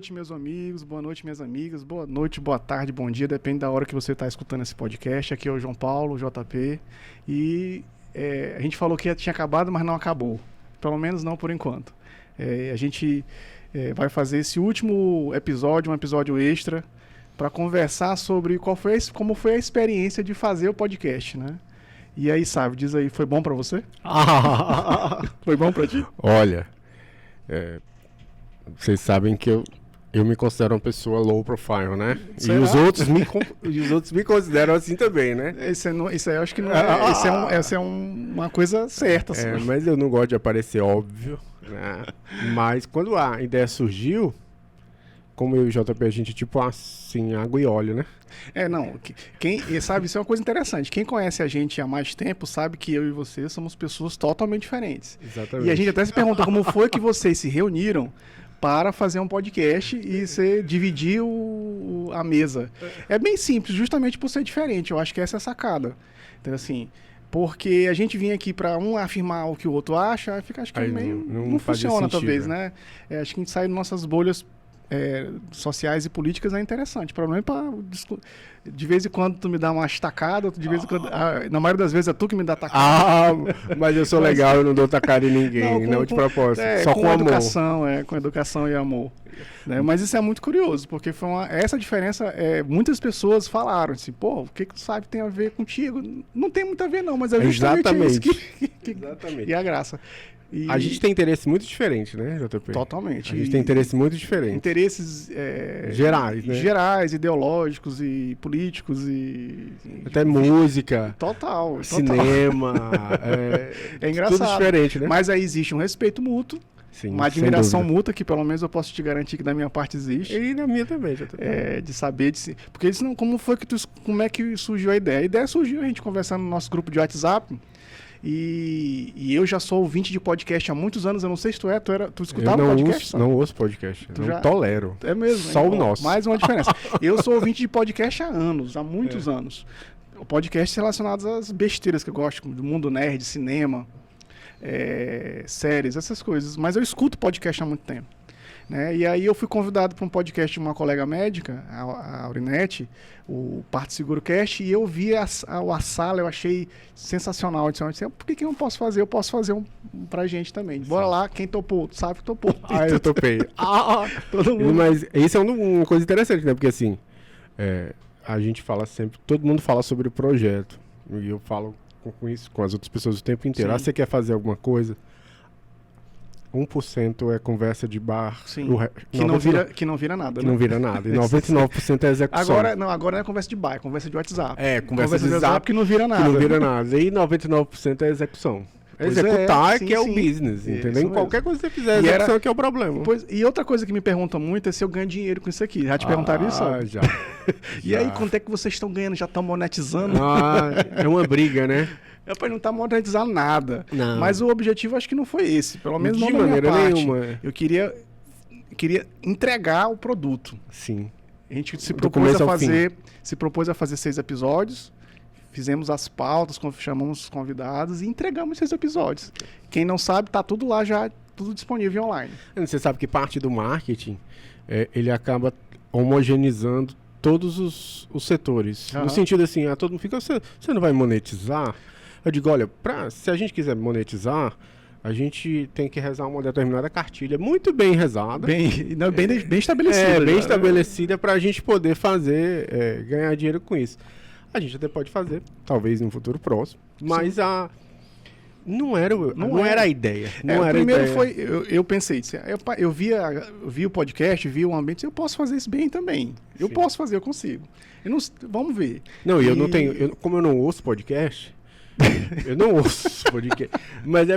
noite, meus amigos, boa noite, minhas amigas, boa noite, boa tarde, bom dia, depende da hora que você está escutando esse podcast. Aqui é o João Paulo, o JP, e a gente falou que tinha acabado, mas não acabou, pelo menos não por enquanto. A gente vai fazer esse último episódio, um episódio extra, para conversar sobre como foi a experiência de fazer o podcast, né? E aí, sabe, diz aí, foi bom para você? Foi bom para ti? Olha, vocês sabem que eu me considero uma pessoa low profile, né? Será? E os outros me consideram assim também, né? Isso aí eu acho que não é. Essa é uma coisa certa. Assim. Mas eu não gosto de aparecer óbvio, né? Mas quando a ideia surgiu, como eu e o JP, a gente tipo assim, água e óleo, né? Sabe, isso é uma coisa interessante. Quem conhece a gente há mais tempo sabe que eu e você somos pessoas totalmente diferentes. Exatamente. E a gente até se pergunta como foi que vocês se reuniram para fazer um podcast e você dividir a mesa. É bem simples, justamente por ser diferente. Eu acho que essa é a sacada. Então, assim, porque a gente vinha aqui para um afirmar o que o outro acha, acho que meio não funciona, sentido, talvez, né? Acho que a gente sai das nossas bolhas sociais e políticas é interessante. O problema é para de vez em quando tu me dá uma estacada, de vez em quando, na maioria das vezes é tu que me dá tacada. Mas eu sou legal, eu não dou tacada em ninguém, não de propósito, só com educação, amor. Com educação e amor. Né? Mas isso é muito curioso, porque essa diferença, muitas pessoas falaram assim, pô, o que tu sabe tem a ver contigo? Não tem muito a ver não, mas é justamente isso Exatamente. E a graça. A gente tem interesse muito diferente, né, JP? Totalmente. A gente tem interesse muito diferente. Interesses gerais, né? Gerais, ideológicos e políticos e até música. Total. Cinema. É engraçado. Tudo diferente, né? Mas aí existe um respeito mútuo. Sim, uma admiração mútua, que pelo menos eu posso te garantir que da minha parte existe. E da minha também, JP. De saber porque eles não, como é que surgiu a ideia? A ideia surgiu a gente conversando no nosso grupo de WhatsApp. E eu já sou ouvinte de podcast há muitos anos. Eu não sei se tu escutava podcast? Não ouço podcast. Não tolero. É mesmo. Só o nosso. Mais uma diferença. Eu sou ouvinte de podcast há muitos anos. Podcasts relacionados às besteiras que eu gosto, do mundo nerd, cinema, séries, essas coisas. Mas eu escuto podcast há muito tempo. Né? E aí eu fui convidado para um podcast de uma colega médica, a Aurinete, o Parte Seguro Cast, e eu vi a sala, eu achei sensacional. Eu disse, por que eu não posso fazer? Eu posso fazer um pra gente também. Bora lá, quem topou? Tu sabe que topou. Eu topei. Todo mundo. Mas isso é uma coisa interessante, né? Porque assim, a gente fala sempre, todo mundo fala sobre o projeto. E eu falo com isso, com as outras pessoas o tempo inteiro. Você quer fazer alguma coisa? 1% é conversa de bar. Sim, que não vira nada. Que não vira nada. E 99% é execução. Agora não é conversa de bar, é conversa de WhatsApp. Conversa de WhatsApp que não vira nada. Que não vira nada. E 99% é execução. Executar sim, que é o business, entendeu? Em qualquer coisa que você fizer, execução que é o problema. E outra coisa que me perguntam muito é se eu ganho dinheiro com isso aqui. Já te perguntaram isso? Já. E aí, quanto é que vocês estão ganhando? Já estão monetizando? É uma briga, né? Rapaz, não está monetizando nada. Não. Mas o objetivo acho que não foi esse. Pelo menos não de da maneira minha parte. Nenhuma. Eu queria entregar o produto. Sim. A gente se propôs a fazer 6 episódios. Fizemos as pautas, chamamos os convidados e entregamos esses episódios. Quem não sabe, tá tudo lá já, tudo disponível online. Você sabe que parte do marketing, ele acaba homogeneizando todos os setores. No sentido assim, todo mundo fica, você não vai monetizar? Eu digo, olha, se a gente quiser monetizar, a gente tem que rezar uma determinada cartilha muito bem rezada. Bem estabelecida. Bem estabelecida para a gente poder fazer, ganhar dinheiro com isso. A gente até pode fazer, talvez em um futuro próximo, mas não era a ideia. Primeiro foi, eu pensei, eu vi o podcast, vi o ambiente, eu posso fazer isso bem também. Eu posso fazer, eu consigo. Vamos ver. Não, eu não tenho, como eu não ouço podcast, eu não ouço podcast, mas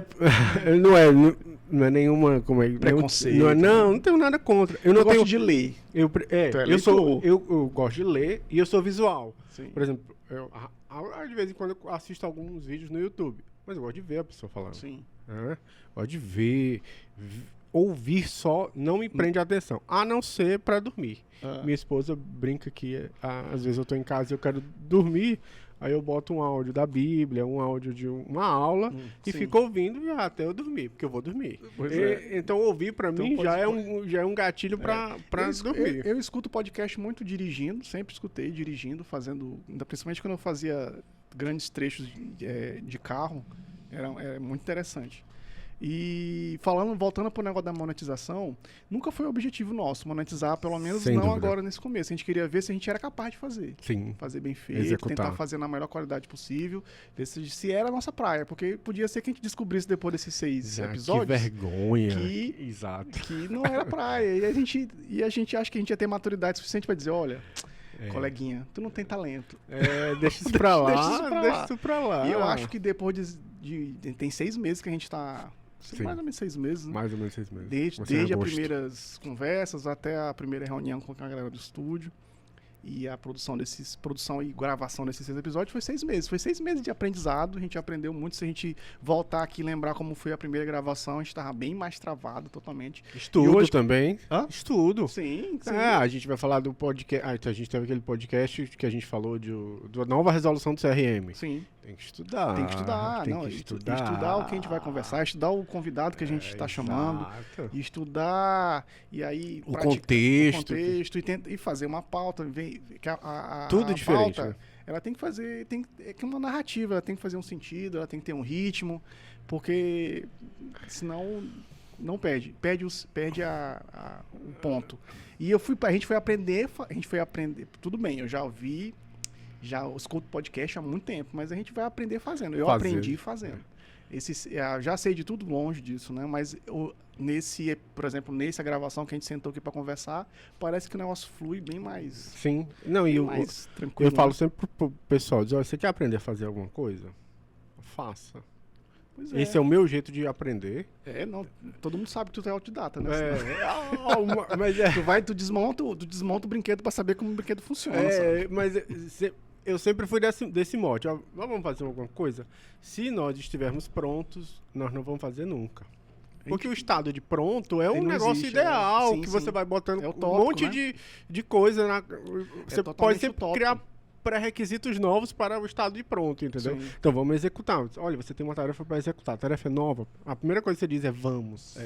não é nenhuma preconceito. Não tenho nada contra. Eu gosto de ler. Eu gosto de ler e eu sou visual. Sim. Por exemplo, de vez em quando eu assisto alguns vídeos no YouTube, mas eu gosto de ver a pessoa falando. Sim. Gosto de ver, ouvir só não me prende a atenção, a não ser para dormir. Minha esposa brinca que às vezes eu tô em casa e eu quero dormir, Aí eu boto um áudio da Bíblia, um áudio de uma aula e sim. fico ouvindo até eu dormir, porque eu vou dormir. Pois é. Então ouvir pra Então mim pode- já é um gatilho pra dormir. Eu escuto podcast muito dirigindo, sempre escutei dirigindo, fazendo, principalmente quando eu fazia grandes trechos de carro, era muito interessante. E voltando pro negócio da monetização, nunca foi o objetivo nosso, monetizar, pelo menos Sem não dúvida. agora nesse começo. A gente queria ver se a gente era capaz de fazer. Sim. Fazer bem feito, Executar. tentar fazer na melhor qualidade possível, ver se era a nossa praia, porque podia ser que a gente descobrisse depois desses 6 Que episódios vergonha. Exato. Que não era praia. E a gente acha que a gente ia ter maturidade suficiente pra dizer, olha, coleguinha, tu não tem talento. Deixa isso pra lá, Deixa isso pra deixa lá. isso pra lá. E eu acho que depois tem 6 meses que a gente tá... Sim. Mais ou menos 6 meses, né? Mais ou menos 6 meses. Desde Vai ser em as agosto. primeiras conversas até a primeira reunião com a galera do estúdio. E a produção e gravação desses 6 episódios foi 6 meses. Foi 6 meses de aprendizado. A gente aprendeu muito. Se a gente voltar aqui e lembrar como foi a primeira gravação, a gente estava bem mais travado totalmente. Estudo E hoje- também. Hã? Estudo. Sim, sim. A gente vai falar do podcast. Então a gente teve aquele podcast que a gente falou da nova resolução do CRM. Sim. Tem que estudar. Tem que estudar. Tem não, que estudar o que a gente vai conversar, estudar o convidado que a gente está chamando. Exato. E estudar, e aí O praticar contexto. o contexto e fazer uma pauta. Que Tudo a diferente, pauta, né? ela tem que fazer, é que uma narrativa, ela tem que fazer um sentido, ela tem que ter um ritmo, porque senão não perde o ponto. E a gente foi aprender, tudo bem, eu já escuto podcast há muito tempo, mas a gente vai aprender fazendo. Eu Fazendo. aprendi fazendo. Já sei de tudo longe disso, né? Mas por exemplo, nessa gravação que a gente sentou aqui para conversar, parece que o negócio flui bem mais, Sim. Não, e mais tranquilo. eu falo sempre pro pessoal, diz, olha, você quer aprender a fazer alguma coisa? Faça. Pois Esse é o meu jeito de aprender. não, todo mundo sabe que tu é autodidata, né? Mas Tu desmonta o brinquedo para saber como o brinquedo funciona, sabe? mas eu sempre fui desse mote. Ó, nós vamos fazer alguma coisa? Se nós estivermos prontos, nós não vamos fazer nunca. Porque o estado de pronto é um Ele não negócio existe, ideal, sim, que sim. você vai botando É um utópico, monte né? de coisa. Você totalmente pode sempre utópico. criar pré-requisitos novos para o estado de pronto, entendeu? Sim. Então vamos executar. Olha, você tem uma tarefa para executar. A tarefa é nova. A primeira coisa que você diz é vamos.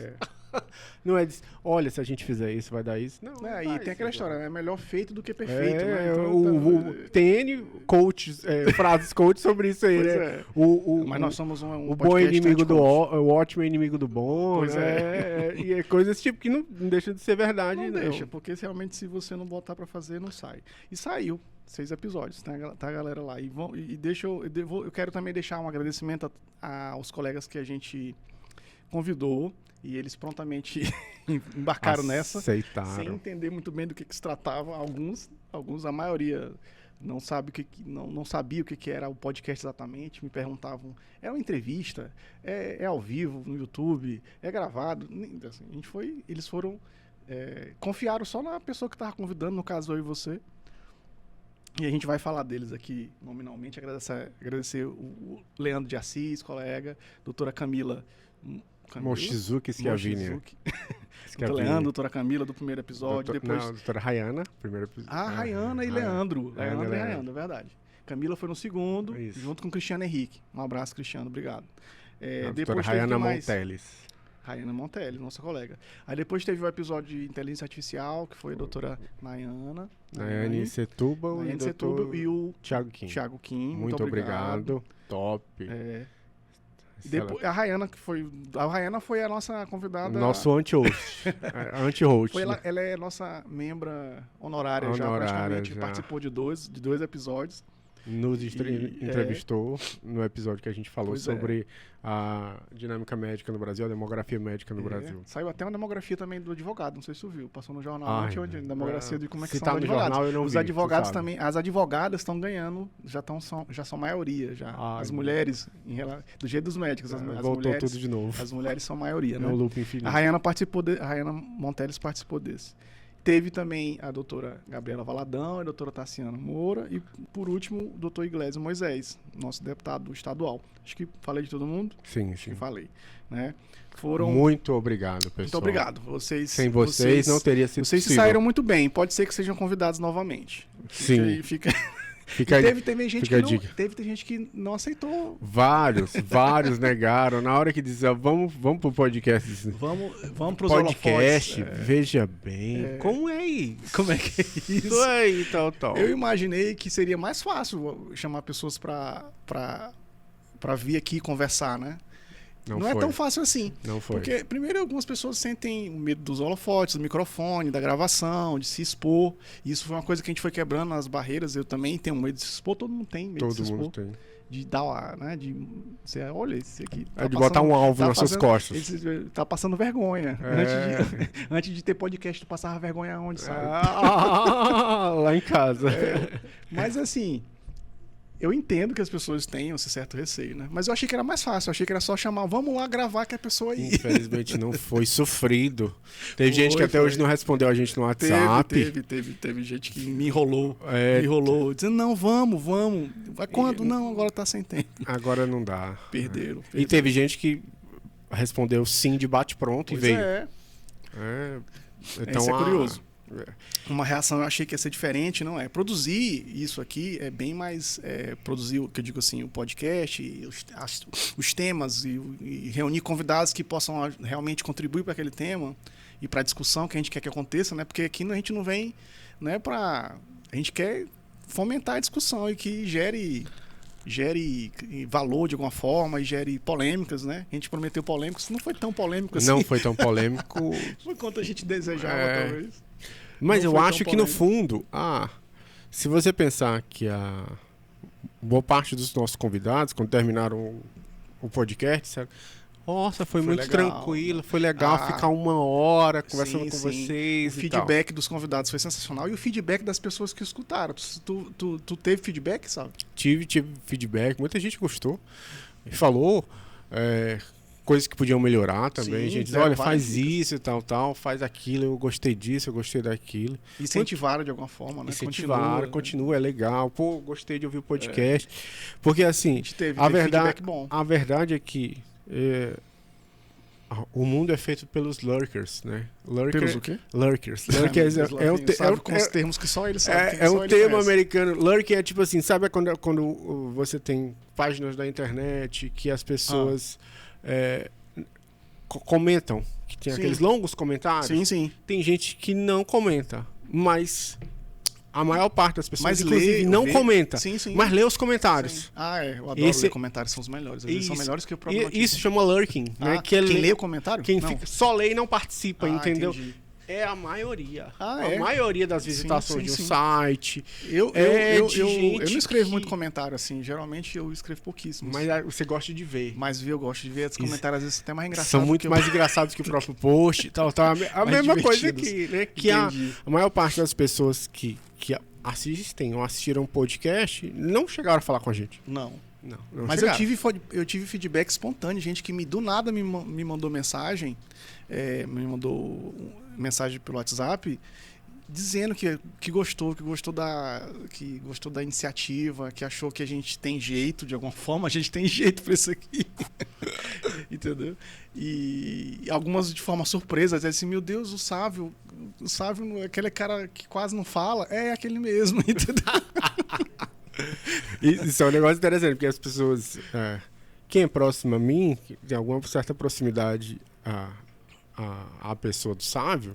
Não é dizer, olha, se a gente fizer isso, vai dar isso. Não, E vai, tem aquela assim, história, né? Melhor feito do que perfeito, né? Tem N coaches, frases coach sobre isso aí, Pois né? é. O, Mas nós somos um o bom é podcast inimigo do anti-coach. o ótimo é inimigo do bom. Pois né? E é coisa desse tipo que não deixa de ser verdade. Não deixa, porque realmente se você não botar pra fazer, não sai. E saiu. 6 episódios, tá a galera lá. Eu quero também deixar um agradecimento aos colegas que a gente convidou e eles prontamente embarcaram nessa, Aceitaram. sem entender muito bem do que se tratava. Alguns, a maioria não sabia o que era o podcast exatamente, me perguntavam, é uma entrevista? É ao vivo no YouTube? É gravado? Assim, eles foram, confiaram só na pessoa que estava convidando, no caso eu e você. E a gente vai falar deles aqui nominalmente, agradecer o Leandro de Assis, colega, doutora Camila Mochizuki Schiavini. Doutora Leandro, doutora Camila do primeiro episódio. Depois... Não, doutora Rayana, primeiro episódio. Rayana e Leandro. Rayana Leandro e Rayana, é verdade. Camila foi no segundo, Isso. junto com o Cristiano Henrique. Um abraço, Cristiano, obrigado. Doutora Rayana Monteles. Rayana Montelli, nossa colega. Aí depois teve o episódio de inteligência artificial, que foi a doutora Nayane Setúbal e o Thiago Kim. Muito obrigado. Top. Depois, a Rayana foi a nossa convidada. Nosso anti-host. Anti-host. Ela é nossa membra honorária já, praticamente. Já. Participou de dois episódios. Nos entrevistou no episódio que a gente falou sobre a dinâmica médica no Brasil, a demografia médica no Brasil. Saiu até uma demografia também do advogado, não sei se você viu. Passou no jornal ontem, a demografia de como é que são os advogados. Jornal, eu não os vi, advogados também, as advogadas estão ganhando, já são maioria. As mulheres, do jeito dos médicos, as voltou mulheres, tudo de novo. As mulheres são maioria, né? É um loop infinito. A Rayana Monteles participou desse. Teve também a doutora Gabriela Valadão, a doutora Tassiana Moura e, por último, o doutor Iglesias Moisés, nosso deputado estadual. Acho que falei de todo mundo? Sim. Acho que falei. Né? Muito obrigado, pessoal. Muito obrigado. Sem vocês não teria sido Vocês possível. se saíram muito bem. Pode ser que sejam convidados novamente. Sim. Fica Teve gente que não aceitou. Vários negaram. Na hora que diziam, vamos pro podcast. Vamos pros podcast, veja bem. Como é isso? Como é que é isso? Isso aí, tal. Eu imaginei que seria mais fácil chamar pessoas pra vir aqui conversar, né? Não é tão fácil assim. Não foi. Porque, primeiro, algumas pessoas sentem o medo dos holofotes, do microfone, da gravação, de se expor. E isso foi uma coisa que a gente foi quebrando as barreiras. Eu também tenho medo de se expor, todo mundo tem medo de se expor. Todo mundo tem. De dar, né? De você, olha, esse aqui. Tá de botar um alvo nas suas costas. Tá passando vergonha. Antes de ter podcast, tu passava vergonha onde, sabe? Lá em casa. Mas assim. Eu entendo que as pessoas tenham esse certo receio, né? Mas eu achei que era mais fácil. Eu achei que era só chamar, vamos lá gravar que a pessoa ia. Infelizmente não foi sofrido. Teve gente que até hoje não respondeu a gente no WhatsApp. Teve gente que me enrolou. Me enrolou. Dizendo, não, vamos. Vai quando? Não, agora tá sem tempo. Agora não dá. Perderam. E teve gente que respondeu sim de bate-pronto e veio. Então, isso é curioso. Uma reação eu achei que ia ser diferente, não é? Produzir isso aqui é bem mais... produzir, o que eu digo assim, o podcast, os temas e reunir convidados que possam realmente contribuir para aquele tema e para a discussão que a gente quer que aconteça, né? Porque aqui a gente não vem, né, para... A gente quer fomentar a discussão e que gere valor de alguma forma e gere polêmicas, né? A gente prometeu polêmicas, não foi tão polêmico assim. Não foi tão polêmico. Foi quanto a gente desejava, talvez. Mas eu acho que no fundo, se você pensar que a boa parte dos nossos convidados, quando terminaram o podcast, disseram, nossa, foi muito legal, tranquilo, foi legal ficar 1 hora conversando com vocês. O feedback dos convidados foi sensacional e o feedback das pessoas que escutaram. Tu teve feedback, sabe? Tive feedback, muita gente gostou e falou coisas que podiam melhorar também. Gente diz, olha, faz isso e tal, faz aquilo, eu gostei disso, eu gostei daquilo. Incentivaram de alguma forma, né? Continua, é legal. Pô, gostei de ouvir o podcast. Porque assim, a verdade é que o mundo é feito pelos lurkers, né? Pelos o quê? Lurkers. Lurkers com os termos que só eles sabem. É um termo americano. Lurker é tipo assim, sabe quando você tem páginas da internet que as pessoas comentam, que tem aqueles longos comentários? Sim. Tem gente que não comenta, mas... A maior parte das pessoas, inclusive, não comenta, mas lê os comentários. Sim. Eu adoro ler comentários, são os melhores. Eles são melhores que o próprio notícia. Isso chama lurking, né? Quem lê o comentário? Quem só lê e não participa, entendeu? Entendi. É a maioria. A maioria das visitações de um site. Eu não escrevo muito comentário, assim. Geralmente eu escrevo pouquíssimos. Mas você gosta de ver. Mas eu gosto de ver. Os comentários às vezes até mais engraçados. São muito mais engraçados que o próprio post. A mesma coisa aqui, né? Que a maior parte das pessoas que assistem ou assistiram um podcast não chegaram a falar com a gente. Não mas chegaram. eu tive feedback espontâneo, gente que do nada me mandou mensagem, me mandou mensagem pelo WhatsApp dizendo que gostou da iniciativa, que achou que a gente tem jeito, de alguma forma, a gente tem jeito pra isso aqui. Entendeu? E algumas de forma surpresa, dizendo assim, meu Deus, o Sávio, aquele cara que quase não fala, é aquele mesmo, entendeu? Isso é um negócio interessante, porque as pessoas, quem é próximo a mim, tem alguma certa proximidade à pessoa do Sávio,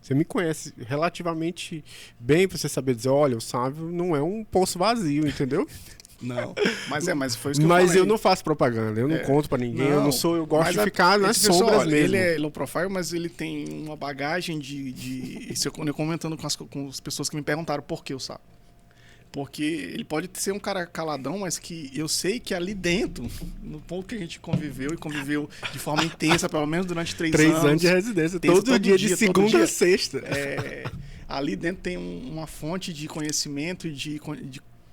você me conhece relativamente bem pra você saber dizer, olha, o Sávio não é um poço vazio, entendeu? Não, mas foi isso que eu falei. Mas eu não faço propaganda, eu não conto pra ninguém, eu gosto de ficar nas sombras mesmo. Ele é low profile, mas ele tem uma bagagem isso eu comentando com as pessoas que me perguntaram por que eu Sávio. Porque ele pode ser um cara caladão, mas que eu sei que ali dentro, no ponto que a gente conviveu de forma intensa, pelo menos durante 3 anos. 3 anos de residência, todo dia, de segunda a sexta. Ali dentro tem uma fonte de conhecimento e de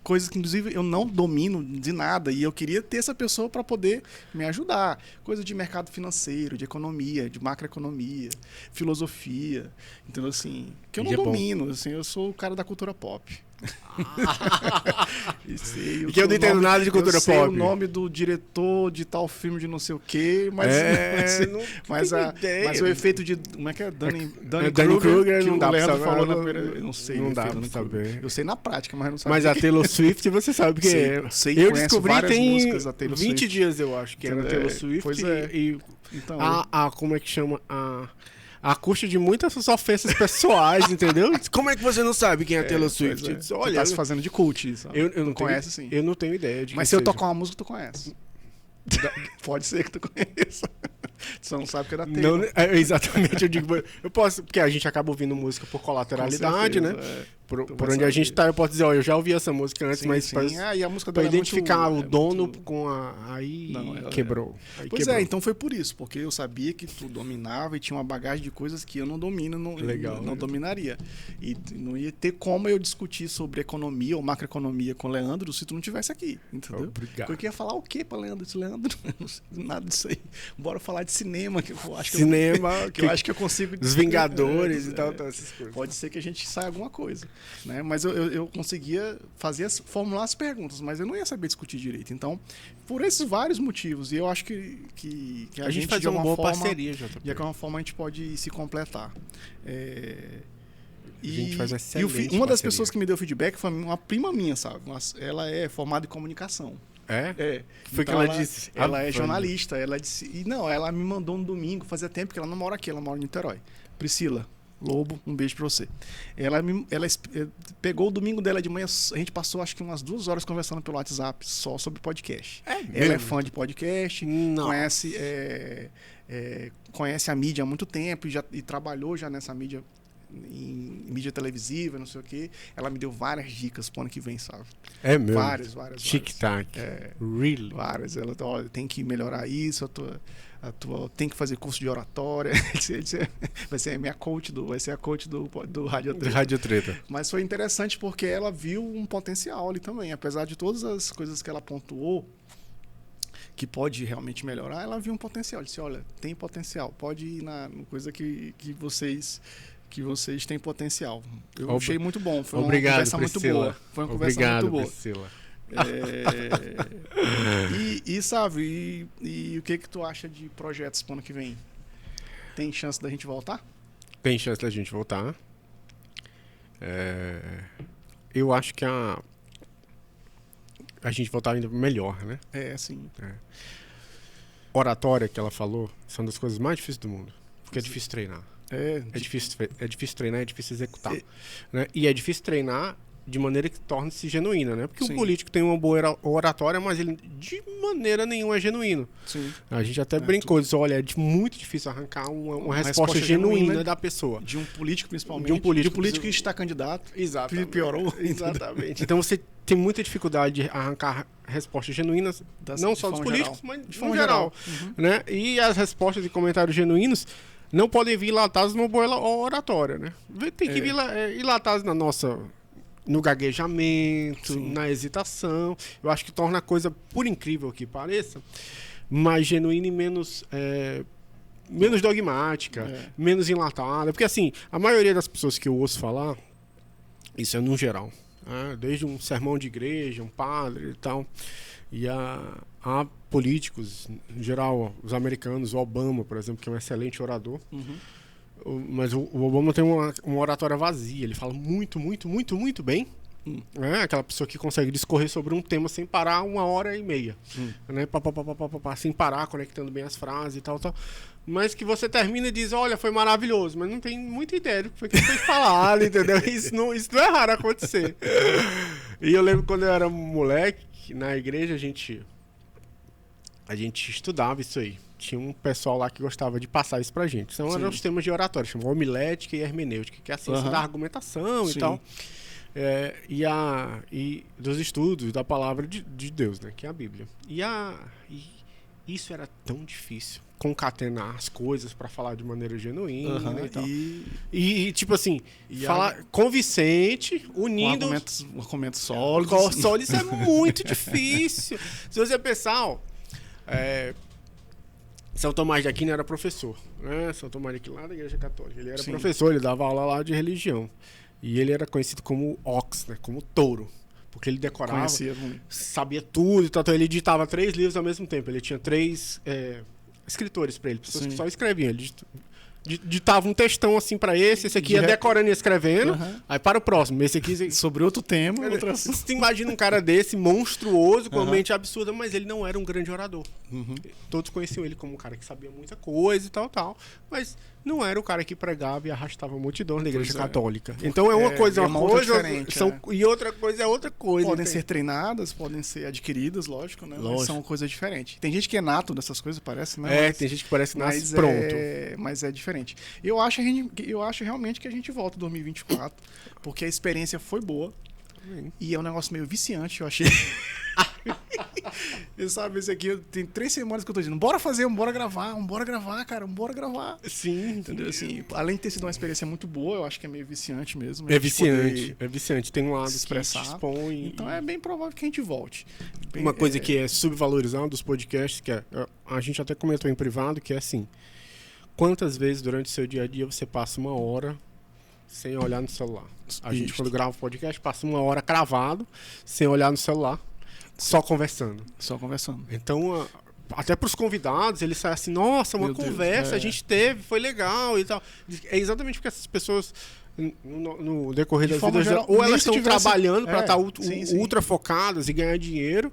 coisas que, inclusive, eu não domino de nada. E eu queria ter essa pessoa para poder me ajudar. Coisa de mercado financeiro, de economia, de macroeconomia, filosofia. Entendeu? Assim, que eu não domino. Assim, eu sou o cara da cultura pop. E que eu não entendo nada de cultura eu sei pop. o nome do diretor de tal filme de não sei o quê, mas mas o efeito de... Como é que é? Danny Kruger que não o dá pra Leandro saber. falou na primeira... Eu não sei. Não dá pra saber. Eu sei na prática, mas não sabia. Mas a Taylor Swift, você sabe que é. Eu descobri tem 20 dias, eu acho, que era a Taylor Swift. Pois é. E então, como é que chama? A custa de muitas ofensas pessoais, entendeu? Como é que você não sabe quem é a Taylor Swift? É. Disse, olha, você tá se fazendo de cult, sabe? Eu não conhece, sim. Eu não tenho ideia de Mas se eu tocar uma música, tu conhece. Pode ser que tu conheça. Você não sabe que é da Taylor. Não, exatamente, eu digo, eu posso, porque a gente acaba ouvindo música por colateralidade, né? Por onde a gente tá, eu posso dizer, ó, eu já ouvi essa música antes, mas e a música pra dela identificar muito, o dono muito... com aí quebrou. Aí pois quebrou. Então foi por isso, porque eu sabia que tu dominava e tinha uma bagagem de coisas que eu não domino, não dominaria. E não ia ter como eu discutir sobre economia ou macroeconomia com o Leandro se tu não tivesse aqui, entendeu? Obrigado. Porque eu ia falar o quê pra Leandro? Leandro, eu não sei nada disso aí. Bora falar de cinema, que eu acho que eu acho que eu consigo... Os Vingadores e tal, essas coisas. Pode ser que a gente saia alguma coisa, né? Mas eu conseguia formular as perguntas, mas eu não ia saber discutir direito. Então, por esses vários motivos, e eu acho que a gente faz uma boa parceria, JP. De alguma forma a gente pode se completar. A gente faz excelente uma das pessoas que me deu feedback foi uma prima minha, sabe? Ela é formada em comunicação. É? Foi então que ela disse. Ela é jornalista. Ela disse. E não, ela me mandou um domingo, fazia tempo que ela não mora aqui, ela mora em Niterói. Priscila Lobo, um beijo pra você. Ela pegou o domingo dela de manhã, a gente passou acho que umas 2 horas conversando pelo WhatsApp só sobre podcast. Ela é fã de podcast, conhece a mídia há muito tempo e trabalhou já nessa mídia, em mídia televisiva, não sei o quê. Ela me deu várias dicas pro ano que vem, sabe? É mesmo? Várias. Tic-tac. Really? Várias. Ela, olha, tem que melhorar isso, tem que fazer curso de oratória. Vai ser a coach do Rádio Treta. Rádio Treta. Mas foi interessante porque ela viu um potencial ali também. Apesar de todas as coisas que ela pontuou, que pode realmente melhorar, ela viu um potencial. Disse, olha, tem potencial. Pode ir na coisa que vocês têm potencial. Eu achei muito bom. Foi uma conversa muito boa. Foi uma conversa muito boa. Priscila. Sabe, e o que tu acha de projetos pro ano que vem? Tem chance da gente voltar? Tem chance da gente voltar. Eu acho que a gente voltar ainda melhor, né? Sim. Oratória que ela falou são das coisas mais difíceis do mundo. Porque é difícil treinar. É difícil treinar, é difícil executar. Né? E é difícil treinar de maneira que torne-se genuína, né? Porque o político tem uma boa oratória, mas ele de maneira nenhuma é genuíno. Sim. A gente até brincou, disse, olha, é muito difícil arrancar uma resposta genuína da pessoa. De um político, principalmente. De um político que está candidato. Exatamente. Piorou. Exatamente. Então você tem muita dificuldade de arrancar respostas genuínas, não só dos políticos, mas de forma geral. Né? E as respostas e comentários genuínos não podem vir enlatados numa boa oratória, né? Tem que vir enlatados no gaguejamento, na hesitação. Eu acho que torna a coisa, por incrível que pareça, mais genuína e menos dogmática, menos enlatada. Porque, assim, a maioria das pessoas que eu ouço falar, isso é no geral, desde um sermão de igreja, um padre e tal, e há políticos, em geral, os americanos, o Obama, por exemplo, que é um excelente orador, mas o Obama tem uma oratória vazia, ele fala muito, muito, muito, muito bem. Aquela pessoa que consegue discorrer sobre um tema sem parar 1h30, né? Sem parar, conectando bem as frases e tal. Mas que você termina e diz, olha, foi maravilhoso, mas não tem muita ideia do que foi falado, entendeu? Isso não é raro acontecer. E eu lembro quando eu era moleque, na igreja a gente estudava isso aí. Tinha um pessoal lá que gostava de passar isso pra gente. São eram os temas de oratória, chamam homilética e hermenêutica, que é a ciência da argumentação e tal. E dos estudos da palavra de Deus, né? Que é a Bíblia. E isso era tão difícil. Concatenar as coisas pra falar de maneira genuína, né, e tal. E tipo assim, falar convincente, unindo... argumentos sólidos. Sólidos é muito difícil. Se você pensar, São Tomás de Aquino era professor, né? São Tomás de Aquino lá da Igreja Católica. Ele era professor, ele dava aula lá de religião. E ele era conhecido como Ox, né? Como touro. Porque ele decorava, Conhecia, sabia tudo e tal. Então ele editava 3 livros ao mesmo tempo. Ele tinha 3 escritores para ele, pessoas que só escreviam. Ele ditava um textão assim para esse aqui ia decorando e escrevendo, aí para o próximo. Esse aqui... Sobre outro tema. Você imagina um cara desse, monstruoso, com uma mente absurda, mas ele não era um grande orador. Todos conheciam ele como um cara que sabia muita coisa e tal, mas não era o cara que pregava e arrastava multidões da igreja católica. Então é uma coisa, uma coisa diferente, e outra coisa é outra coisa. Podem ser treinadas, podem ser adquiridas, lógico, né? Mas são coisas diferentes. Tem gente que é nato dessas coisas, parece, né? Tem gente que parece que nasce pronto. Mas é diferente. Eu acho realmente que a gente volta em 2024, porque a experiência foi boa. E é um negócio meio viciante, eu achei. Você sabe, esse aqui, tem 3 semanas que eu tô dizendo, bora gravar, cara, bora gravar. Sim. Entendeu? Assim, além de ter sido uma experiência muito boa, eu acho que é meio viciante mesmo. É viciante. Tem um lado expressar. Que te expõe. Então é bem provável que a gente volte. Uma coisa que é subvalorizada dos podcasts, que a gente até comentou em privado, que é assim, quantas vezes durante o seu dia a dia você passa 1 hora sem olhar no celular? A gente, quando grava o podcast, passa 1 hora cravado, sem olhar no celular, só conversando. Então, até para os convidados, eles saem assim, nossa, uma conversa a gente teve, foi legal e tal. É exatamente porque essas pessoas, no decorrer das vidas, ou elas estão trabalhando para estar ultra focadas e ganhar dinheiro,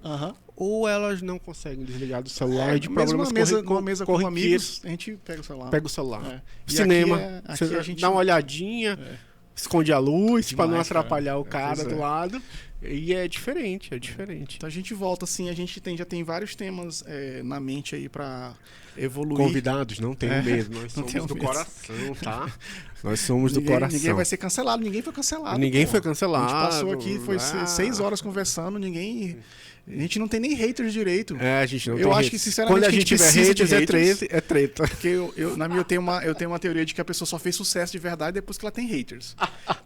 ou elas não conseguem desligar do celular e de problemas numa mesa com amigos, a gente pega o celular. Cinema, aqui a gente dá uma olhadinha, esconde a luz para não atrapalhar o cara do lado. E é diferente. Então a gente volta assim, a gente já tem vários temas na mente aí pra evoluir. Convidados, não tenham medo, nós somos do coração, tá? Nós somos do coração. Ninguém vai ser cancelado, ninguém foi cancelado. Ninguém foi cancelado. A gente passou aqui, foi 6 horas conversando, a gente não tem nem haters direito. A gente não tem. Eu acho que, sinceramente, quando a gente tiver haters, é treta. Porque eu tenho uma teoria de que a pessoa só fez sucesso de verdade depois que ela tem haters.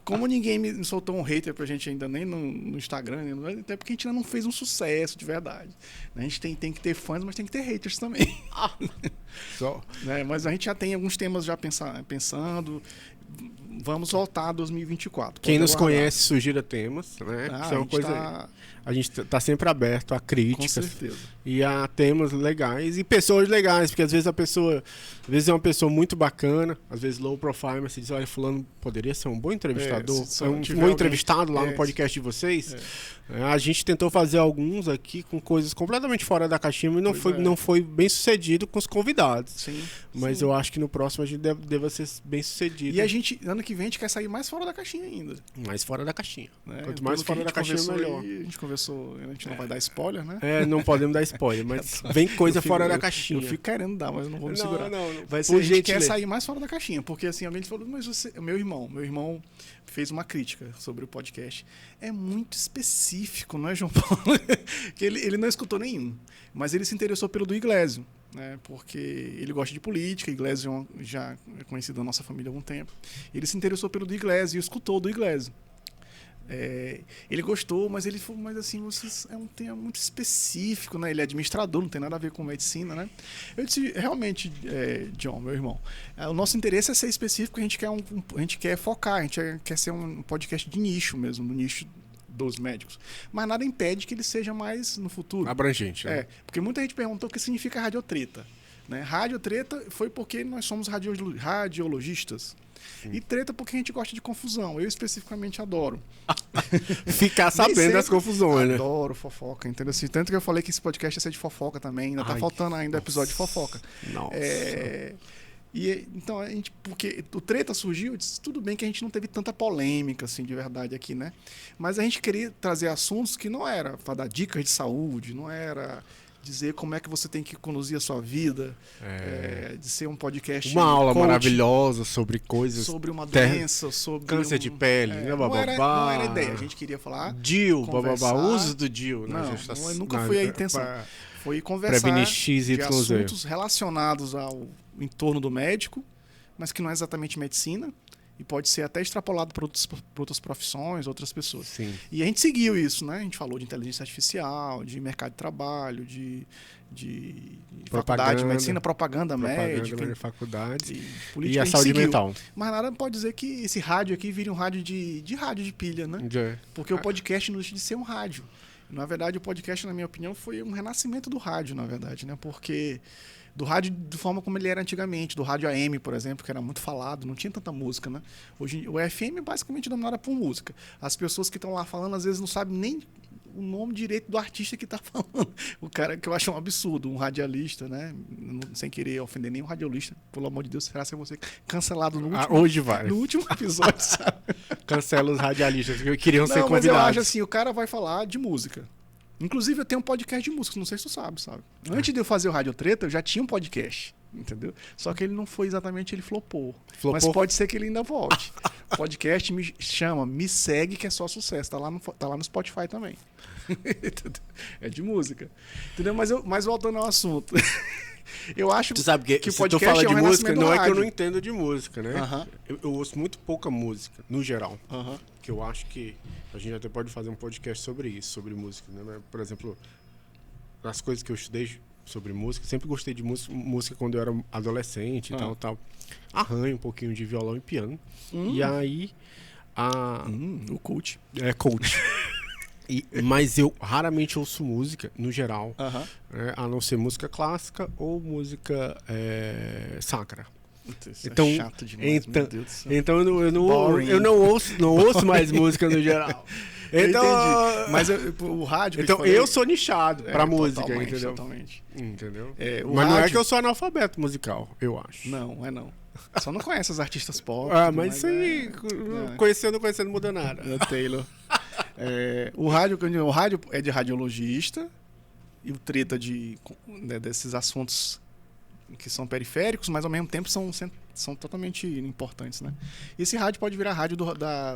Como ninguém me soltou um hater pra gente ainda nem no Instagram, até porque a gente ainda não fez um sucesso de verdade. A gente tem que ter fãs, mas tem que ter haters também. Mas a gente já tem alguns temas já pensando. Vamos voltar a 2024. Quem nos conhece sugira temas, né? Isso é uma coisa. A gente tá sempre aberto a críticas. Com certeza. E a temas legais e pessoas legais, porque às vezes é uma pessoa muito bacana, às vezes low profile, mas você diz, olha, fulano poderia ser um bom entrevistador, um bom entrevistado lá no podcast de vocês. A gente tentou fazer alguns aqui com coisas completamente fora da caixinha, mas não foi bem sucedido com os convidados. Sim. Mas eu acho que no próximo a gente deva ser bem sucedido. E a gente, ano que vem, a gente quer sair mais fora da caixinha ainda. Mais fora da caixinha. Quanto mais fora da caixinha, melhor. A gente não vai dar spoiler, né? Não podemos dar spoiler, mas vem coisa fora da caixinha. Eu fico querendo dar, mas eu não vou me segurar. Não. A gente quer sair mais fora da caixinha, porque assim, alguém falou, mas meu irmão fez uma crítica sobre o podcast. É muito específico, não é, João Paulo? Que ele não escutou nenhum, mas ele se interessou pelo do Iglesio, né? Porque ele gosta de política, Iglesio já é conhecido da nossa família há algum tempo. Ele se interessou pelo do Iglesio e escutou do Iglesio. Ele gostou, mas ele falou, mas assim, é um tema muito específico, né? Ele é administrador, não tem nada a ver com medicina, né? Eu disse, realmente, John, meu irmão, o nosso interesse é ser específico, a gente quer focar, a gente quer ser um podcast de nicho mesmo, no nicho dos médicos. Mas nada impede que ele seja mais no futuro. Abrangente, né? Porque muita gente perguntou o que significa radiotreta. Né? Radiotreta foi porque nós somos radiologistas. Sim. E treta porque a gente gosta de confusão. Eu especificamente adoro. Ficar sabendo das confusões, né? Adoro fofoca, entendeu? Assim, tanto que eu falei que esse podcast ia ser de fofoca também. Ainda tá faltando ainda episódio de fofoca. Nossa. Então, porque o treta surgiu, eu disse, tudo bem que a gente não teve tanta polêmica, assim, de verdade aqui, né? Mas a gente queria trazer assuntos que não era para dar dicas de saúde, não era dizer como é que você tem que conduzir a sua vida, de ser um podcast... Uma aula maravilhosa sobre coisas... Sobre uma doença, sobre... Câncer de pele, né, bababá. Não era ideia, a gente queria falar... DIU, bababá, uso do DIU. Não, nunca foi a intenção. Foi conversar de assuntos relacionados ao entorno do médico, mas que não é exatamente medicina, E pode ser até extrapolado para outras profissões, outras pessoas. Sim. E a gente seguiu isso, né? A gente falou de inteligência artificial, de mercado de trabalho, de faculdade de medicina, propaganda médica, faculdade política, e a saúde mental. Mas nada pode dizer que esse rádio aqui vire um rádio de rádio de pilha, né? Porque o podcast não deixa de ser um rádio. Na verdade, o podcast, na minha opinião, foi um renascimento do rádio, na verdade, né? Porque do rádio de forma como ele era antigamente, do rádio AM, por exemplo, que era muito falado, não tinha tanta música, né? Hoje, o FM é basicamente dominado por música. As pessoas que estão lá falando, às vezes, não sabem nem o nome direito do artista que está falando. O cara que eu acho um absurdo, um radialista, né? Sem querer ofender nenhum radialista, pelo amor de Deus, será que você cancelado no último, hoje vai. No último episódio, sabe? Cancela os radialistas que queriam ser convidados. Mas eu acho assim, o cara vai falar de música. Inclusive, eu tenho um podcast de música, não sei se tu sabe. Antes de eu fazer o Rádio Treta, eu já tinha um podcast, entendeu? Só que ele não foi exatamente, ele flopou. Mas pode ser que ele ainda volte. O podcast me segue, que é só sucesso. Tá lá no Spotify também. É de música. Entendeu? Mas voltando ao assunto. Eu acho tu sabe que o podcast tu fala de música, não é que eu não entendo de música, né? Uh-huh. Eu ouço muito pouca música, no geral. Uh-huh. Que eu acho que a gente até pode fazer um podcast sobre isso, sobre música, né? Por exemplo, as coisas que eu estudei sobre música, sempre gostei de música quando eu era adolescente e tal. Arranho um pouquinho de violão e piano. E aí... o coach. É, coach. Mas eu raramente ouço música, no geral, a não ser música clássica ou música sacra. Isso então, é chato demais, meu Deus do céu. Então eu não ouço mais música no geral. Então, eu entendi. Mas o rádio... Então eu sou nichado pra música, entendeu? Totalmente. Entendeu? Mas não é que eu sou analfabeto musical, eu acho. Não. Só não conhece os artistas pop. Mas isso aí, conhecendo não muda nada. É Taylor. O rádio é de radiologista e o treta desses assuntos que são periféricos, mas ao mesmo tempo são totalmente importantes, né? E esse rádio pode virar rádio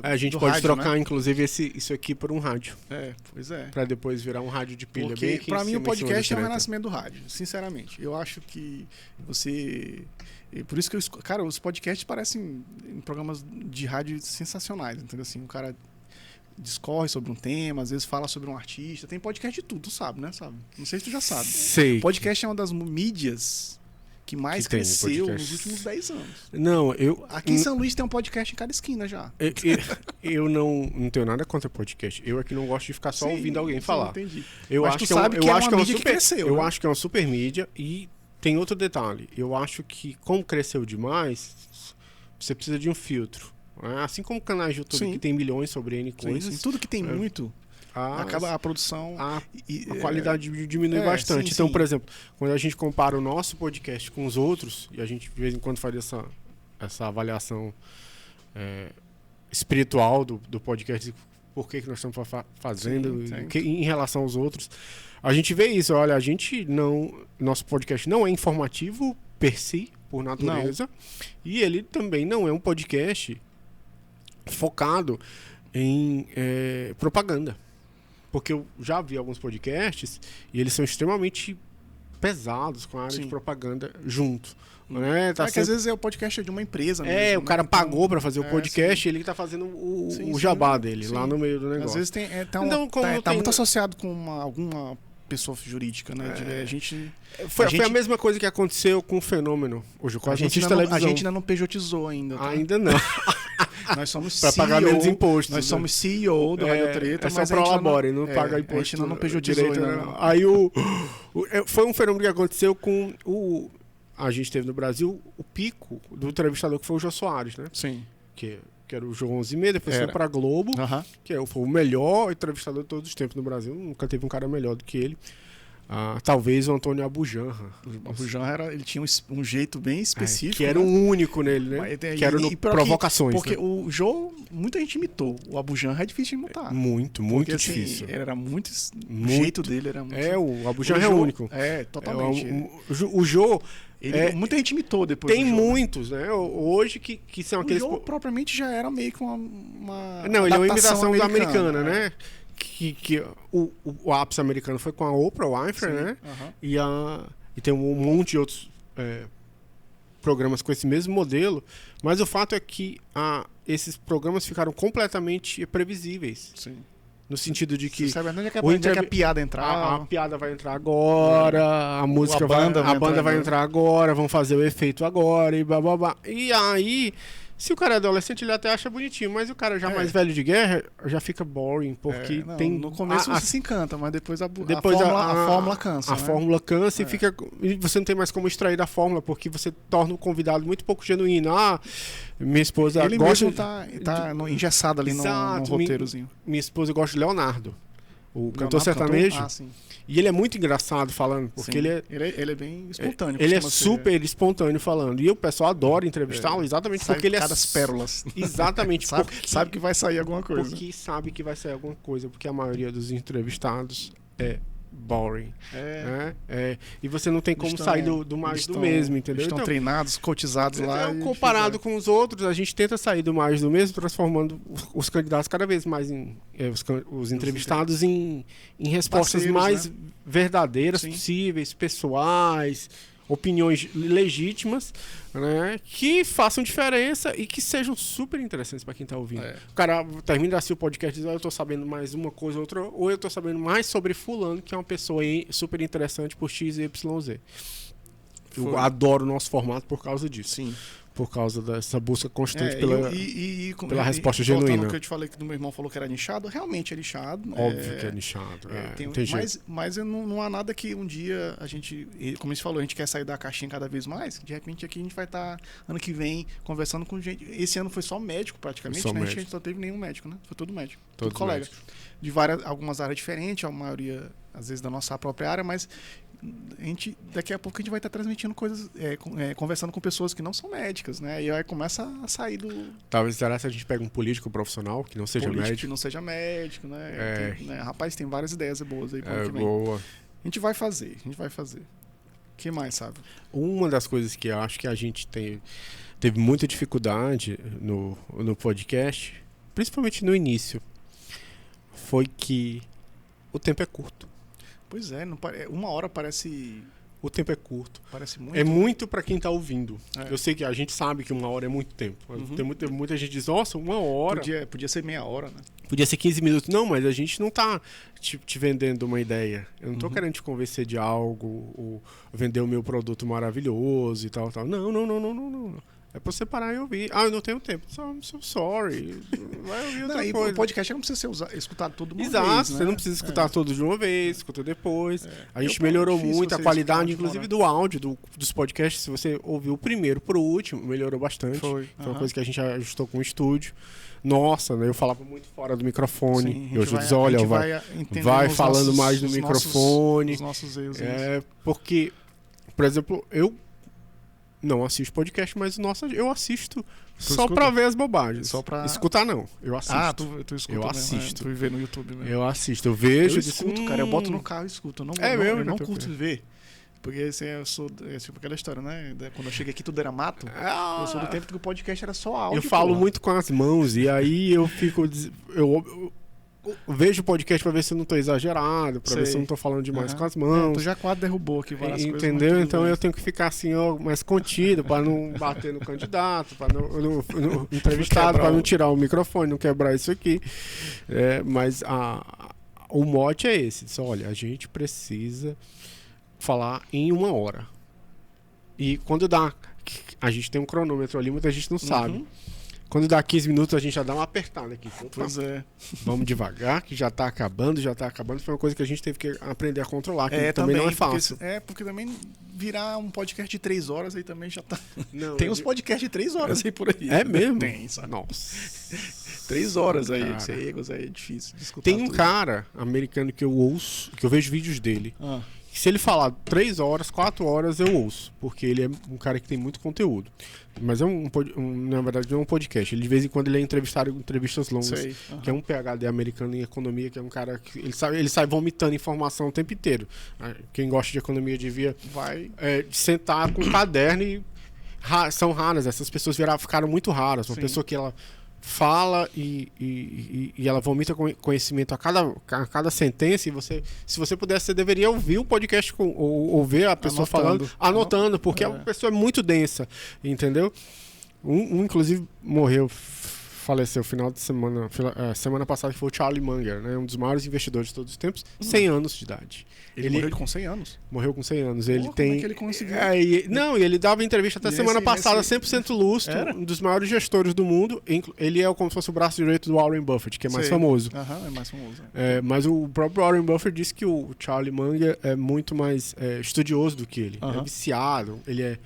a gente do pode rádio, trocar, né? Inclusive, isso aqui por um rádio. Pois é. Pra depois virar um rádio de pilha. Porque, pra mim, o podcast é o renascimento do rádio, sinceramente. Eu acho que por isso que os podcasts parecem programas de rádio sensacionais, entendeu? Assim, o cara discorre sobre um tema, às vezes fala sobre um artista. Tem podcast de tudo, tu sabe, né? Não sei se tu já sabe. Sei. O podcast é uma das mídias que mais cresceu nos últimos 10 anos. Não, Aqui em São Luís tem um podcast em cada esquina já. Eu não tenho nada contra podcast. Eu aqui não gosto de ficar só ouvindo alguém falar. Entendi. Eu Mas acho tu sabe que é uma mídia que cresceu. Eu acho que é uma super mídia e tem outro detalhe. Eu acho que, como cresceu demais, você precisa de um filtro. Assim como canais de YouTube que tem milhões sobre N coisas. Sim. Tudo que tem muito... acaba a produção... A qualidade diminui bastante. Então, por exemplo, quando a gente compara o nosso podcast com os outros, e a gente de vez em quando faz essa avaliação espiritual do podcast, por que nós estamos fazendo em relação aos outros, a gente vê isso. Olha, nosso podcast não é informativo per si, por natureza, e ele também não é um podcast focado em propaganda. Porque eu já vi alguns podcasts e eles são extremamente pesados com a área de propaganda junto. Né? Que às vezes o podcast é de uma empresa mesmo, o cara pagou para fazer o podcast e ele tá fazendo o jabá dele lá no meio do negócio. Às vezes tá muito associado com alguma pessoa jurídica, né? A gente... Foi a mesma coisa que aconteceu com o Fenômeno. Hoje, a gente ainda não pejotizou ainda. Tá? Ainda não. Nós somos para pagar menos impostos. Nós somos CEO do Rádio Treta, mas a gente não paga imposto. A gente ainda não pejotizou direito, ainda. Aí foi um fenômeno que aconteceu com a gente teve no Brasil o pico do entrevistador, que foi o Jô Soares, né? Sim. Que era o João 11h30, depois foi pra Globo, que foi o melhor entrevistador de todos os tempos no Brasil. Nunca teve um cara melhor do que ele. Talvez o Antônio Abujanra. O Abujanra, ele tinha um jeito bem específico. Que era um único nele, né? Que era no Provocações. Porque né? o Jô, muita gente imitou. O Abujanra é difícil de imitar. Muito difícil. Assim, era muito... O jeito dele era muito... O Abujanra é único. Totalmente. O Jô... muita gente imitou depois. Tem muitos, né? Hoje que são aqueles... O Jô propriamente já era meio que uma Não, ele é uma imitação americana, né? Que o ápice americano foi com a Oprah Winfrey, né? E tem um monte de outros programas com esse mesmo modelo, mas o fato é que esses programas ficaram completamente previsíveis. Sim. No sentido de que... Você sabe onde é que a piada entrar. A piada vai entrar agora, a música a banda vai entrar agora, vão fazer o efeito agora e blá. E aí, se o cara é adolescente, ele até acha bonitinho, mas o cara já mais velho de guerra já fica boring, porque no começo você se encanta, mas depois a fórmula cansa. A fórmula cansa e você não tem mais como extrair da fórmula, porque você torna o convidado muito pouco genuíno. Minha esposa ele gosta... Ele mesmo tá engessado ali no roteirozinho. Minha esposa gosta de Leonardo, o cantor sertanejo. Sim. E ele é muito engraçado falando, porque ele é bem espontâneo. Ele é super espontâneo falando. E o pessoal adora entrevistá-lo exatamente porque ele é... das pérolas. Exatamente. sabe que vai sair alguma coisa. Porque sabe que vai sair alguma coisa, porque a maioria dos entrevistados é boring. E você não tem como sair do mais do mesmo, entendeu? Estão treinados, cotizados lá. Comparado com os outros, a gente tenta sair do mais do mesmo, transformando os candidatos cada vez mais os entrevistados em respostas mais verdadeiras possíveis, pessoais, opiniões legítimas, né, que façam diferença e que sejam super interessantes para quem está ouvindo. O cara termina de assistir o podcast e diz: eu estou sabendo mais uma coisa ou outra, ou eu estou sabendo mais sobre fulano, que é uma pessoa super interessante por X, Y, Z. Eu adoro o nosso formato por causa disso. Sim. Por causa dessa busca constante pela resposta genuína. O que eu te falei que do meu irmão falou que era nichado, realmente é nichado. Óbvio que é nichado. Mas não há nada que um dia a gente, como você falou, a gente quer sair da caixinha cada vez mais. De repente aqui a gente vai estar ano que vem conversando com gente. Esse ano foi só médico praticamente, né? A gente só teve nenhum médico, né? Foi todo médico. Todo colega. Médicos. De algumas áreas diferentes, a maioria às vezes da nossa própria área, mas daqui a pouco a gente vai estar transmitindo coisas, conversando com pessoas que não são médicas, né? E aí começa a sair do... Talvez será se a gente pega um político profissional que não seja médico. Que não seja médico, né? Rapaz, tem várias ideias boas aí. Boa. A gente vai fazer. O que mais, sabe? Uma das coisas que eu acho que a gente teve muita dificuldade no podcast, principalmente no início, foi que o tempo é curto. Pois é, uma hora parece... O tempo é curto. Parece muito. É muito para quem tá ouvindo. Eu sei que a gente sabe que uma hora é muito tempo. Tem muita gente que diz: nossa, uma hora. Podia ser meia hora, né? Podia ser 15 minutos. Não, mas a gente não tá te vendendo uma ideia. Eu não tô querendo te convencer de algo, ou vender o meu produto maravilhoso e tal. Não. É pra você parar e ouvir. Eu não tenho tempo. So sorry. Vai ouvir outra coisa. O podcast não precisa ser escutado todo mundo. Exato, você não precisa escutar todos de uma vez, escuta depois. A gente melhorou muito a qualidade, inclusive, do áudio dos podcasts. Se você ouviu o primeiro pro último, melhorou bastante. Foi uma coisa que a gente ajustou com o estúdio. Nossa, né? Eu falava muito fora do microfone. Sim, eu disse: olha, vai falando mais no microfone. Os nossos erros. Porque, por exemplo, eu não assisto podcast, mas eu assisto só pra ver as bobagens. Só pra... Escutar não, eu assisto. Tu escuta eu mesmo, assisto. Tu vê no YouTube mesmo. Eu assisto, eu vejo. Eu escuto, cara, eu boto no carro e escuto. Eu não curto ver. Porque eu sou tipo aquela história, né? Quando eu cheguei aqui tudo era mato. Eu sou do tempo que o podcast era só áudio. Eu falo muito com as mãos e aí eu fico... Eu vejo o podcast pra ver se eu não tô exagerado, pra ver se eu não tô falando demais com as mãos. Tu já quase derrubou aqui várias coisas. Entendeu? Então eu tenho que ficar assim, mais contido, pra não bater no candidato, pra no entrevistado, pra não tirar o microfone, não quebrar isso aqui. Mas o mote é esse. Olha, a gente precisa falar em 1 hora. E quando dá... A gente tem um cronômetro ali, muita gente não sabe. Quando dá 15 minutos, a gente já dá uma apertada aqui. Pois é. Vamos devagar, que já tá acabando. Foi uma coisa que a gente teve que aprender a controlar, que também não é fácil. Porque também virar um podcast de 3 horas aí também já tá... Tem uns podcasts de 3 horas aí por aí. É mesmo? Tem, sabe? Nossa. 3 horas aí, cegos aí, é difícil de escutar. Tem um cara americano que eu ouço, que eu vejo vídeos dele. Se ele falar 3 horas, 4 horas, eu ouço. Porque ele é um cara que tem muito conteúdo. Mas na verdade não é um podcast. Ele, de vez em quando ele é entrevistas longas. Que é um PhD americano em economia, que é um cara que ele sai vomitando informação o tempo inteiro. Quem gosta de economia devia sentar com um caderno e... São raras, essas pessoas ficaram muito raras. Uma pessoa que ela fala e ela vomita conhecimento a cada sentença, e se você pudesse, você deveria ouvir o podcast ou ver a pessoa falando, anotando, porque a pessoa é muito densa, entendeu? Inclusive, faleceu final de semana passada, que foi o Charlie Munger, né? Um dos maiores investidores de todos os tempos, 100 anos de idade. Ele morreu com 100 anos? Morreu com 100 anos. Como é que ele conseguiu? Não, e ele dava entrevista até semana passada, 100% lustro, um dos maiores gestores do mundo. Ele é como se fosse o braço direito do Warren Buffett, que é mais famoso. É mais famoso. Mas o próprio Warren Buffett disse que o Charlie Munger é muito mais estudioso do que ele. É viciado, ele é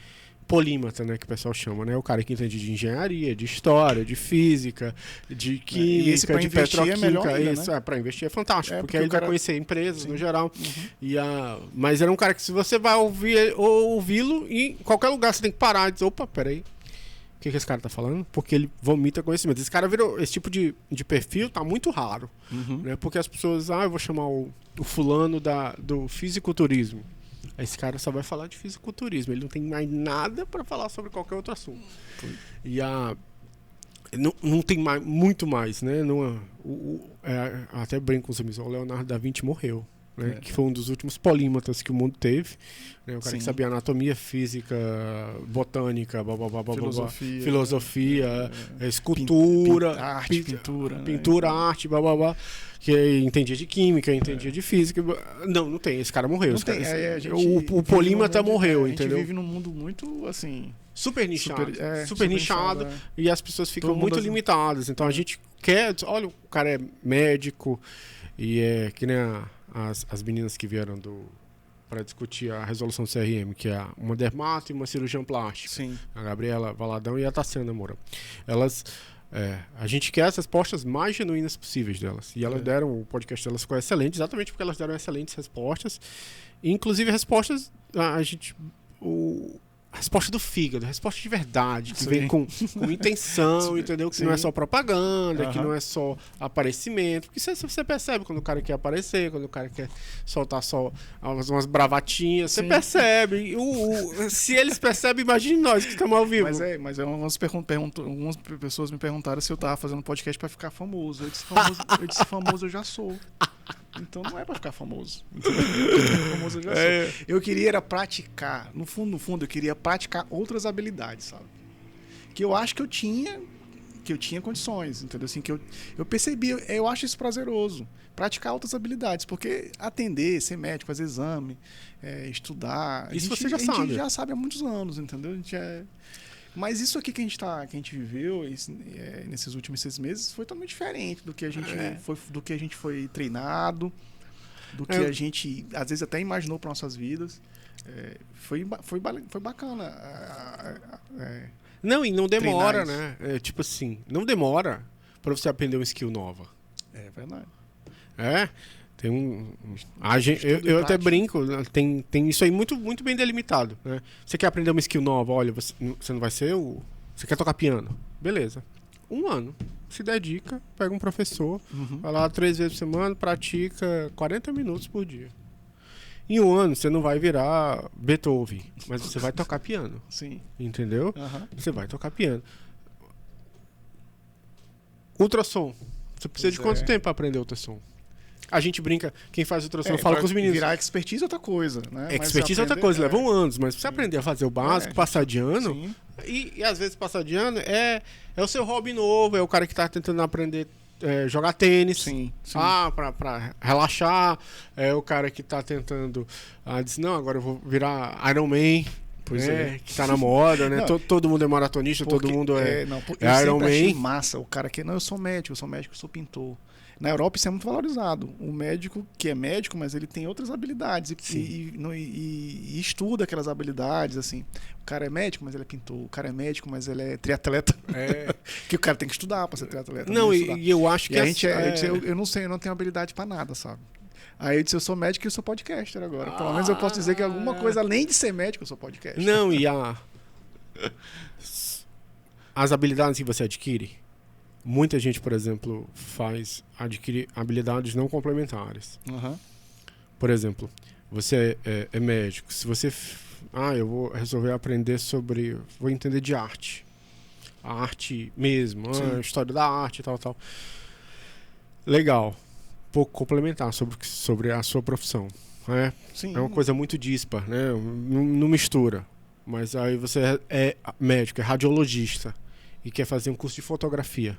polímata, né, que o pessoal chama, né? O cara que entende de engenharia, de história, de física, de química, de petroquímica. Isso, para investir é fantástico, porque aí ele vai conhecer empresas no geral. Mas era um cara que, se você vai ouvi-lo, em qualquer lugar você tem que parar e dizer, opa, peraí, o que esse cara tá falando? Porque ele vomita conhecimento. Esse cara virou, esse tipo de perfil tá muito raro, né? Porque as pessoas, eu vou chamar o fulano do fisiculturismo. Esse cara só vai falar de fisiculturismo. Ele não tem mais nada para falar sobre qualquer outro assunto. E não tem muito mais, né? Até brinco com os amigos. O Leonardo da Vinci morreu, né? Que foi um dos últimos polímatas que o mundo teve, né? O cara que sabia anatomia, física, botânica, filosofia, escultura, pintura, arte, que entendia de química, entendia de física. Não tem. Esse cara morreu. O polímata morreu, entendeu? A gente vive num mundo muito, assim... super nichado. Super nichado. E as pessoas ficam muito limitadas. Então a gente quer... Olha, o cara é médico. E é que nem as meninas que vieram para discutir a resolução do CRM, que é uma dermato e uma cirurgião plástica. Sim. A Gabriela Valadão e a Tassiana Moura. Elas... a gente quer as respostas mais genuínas possíveis delas. E elas deram, o podcast delas ficou excelente, exatamente porque elas deram excelentes respostas. E, inclusive, respostas, resposta do fígado, resposta de verdade, que vem com intenção, entendeu? Que não é só propaganda, que não é só aparecimento. Porque você percebe quando o cara quer aparecer, quando o cara quer soltar só umas bravatinhas, você percebe. Se eles percebem, imagine nós que estamos ao vivo. Mas algumas pessoas me perguntaram se eu estava fazendo podcast para ficar famoso. Eu disse, famoso eu já sou. Então não é pra ficar famoso. Famoso eu já sou. Eu queria era praticar. No fundo, eu queria praticar outras habilidades, sabe? Que eu acho que eu tinha condições, entendeu? Assim, que eu percebi, eu acho isso prazeroso. Praticar outras habilidades. Porque atender, ser médico, fazer exame, estudar. Isso você já sabe. A gente já sabe há muitos anos, entendeu? Mas isso aqui que a gente viveu nesses últimos 6 meses foi totalmente diferente do que a gente foi treinado, do que a gente às vezes até imaginou para nossas vidas. Foi bacana. Não, e não demora, né? Tipo assim, não demora para você aprender uma skill nova. É verdade. Tem eu até brinco, tem isso aí muito, muito bem delimitado, né? Você quer aprender uma skill nova, olha, você não vai ser você quer tocar piano, beleza. 1 ano, se dedica, pega um professor, vai lá 3 vezes por semana, pratica 40 minutos por dia. Em 1 ano, você não vai virar Beethoven, mas você vai tocar piano. Sim. Entendeu? Você vai tocar piano. Ultrassom. Você precisa de quanto tempo para aprender ultrassom? A gente brinca, quem faz ultrassom fala com os meninos. Virar expertise é outra coisa, né? Expertise é outra coisa, levam anos, mas pra você aprender a fazer o básico, passar de ano, e às vezes passar de ano é o seu hobby novo, é o cara que tá tentando aprender jogar tênis, pra relaxar, é o cara que tá tentando, diz, não, agora eu vou virar Iron Man. Que tá na moda, né? Todo mundo é maratonista, todo mundo é Iron Man. Achei massa o cara que, não, eu sou médico, eu sou pintor. Na Europa isso é muito valorizado. O médico que é médico, mas ele tem outras habilidades e estuda aquelas habilidades, assim. O cara é médico, mas ele é pintor. O cara é médico, mas ele é triatleta. Que o cara tem que estudar para ser triatleta. Não, e eu acho que eu não sei, eu não tenho habilidade para nada, sabe? Aí eu disse, eu sou médico e eu sou podcaster agora. Pelo menos eu posso dizer que alguma coisa, além de ser médico, eu sou podcaster. Não, e as habilidades que você adquire, muita gente, por exemplo, adquire habilidades não complementares. Por exemplo, você é médico. Se você... eu vou resolver aprender vou entender de arte. a arte mesmo, Sim. a história da arte e tal. Legal. Pouco complementar sobre a sua profissão. Sim. É uma coisa muito dispar, né? Não mistura. Mas aí você é médico, é radiologista e quer fazer um curso de fotografia.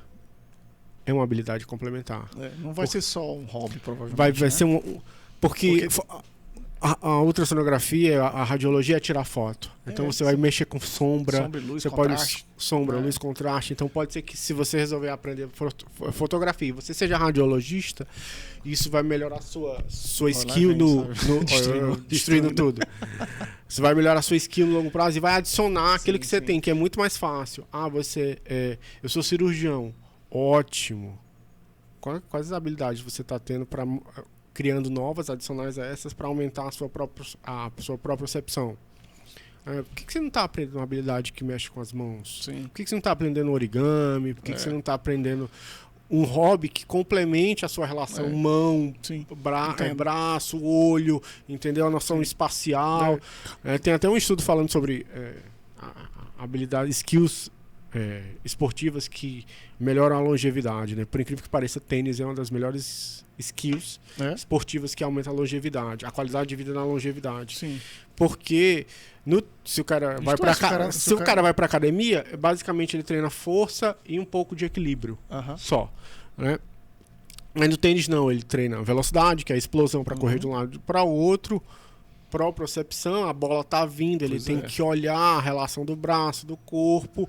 É uma habilidade complementar. Não vai ser só um hobby, provavelmente. Vai né? ser porque a ultrassonografia, a radiologia é tirar foto. Então você vai mexer com sombra, Sombra e luz, você contraste. luz, contraste. Então pode ser que se você resolver aprender fotografia e você seja radiologista, isso vai melhorar sua skill destruindo tudo. Você vai melhorar a sua skill no longo prazo e vai adicionar aquilo que você tem, que é muito mais fácil. Eu sou cirurgião. Ótimo. Quais habilidades você está tendo para criando novas adicionais a essas para aumentar a sua própria percepção? Por que você não está aprendendo uma habilidade que mexe com as mãos? Sim. Por que você não está aprendendo origami? Por que você não está aprendendo um hobby que complemente a sua relação mão, braço, olho, entendeu? A noção espacial. Tem até um estudo falando sobre habilidades, skills esportivas que melhoram a longevidade, né? Por incrível que pareça, tênis é uma das melhores skills esportivas que aumenta a longevidade, a qualidade de vida na longevidade. Sim. Porque se o cara vai para academia, basicamente ele treina força e um pouco de equilíbrio só, né? Mas no tênis não, ele treina velocidade, que é a explosão para correr de um lado para o outro, propriocepção, a bola tá vindo, ele tem que olhar a relação do braço, do corpo,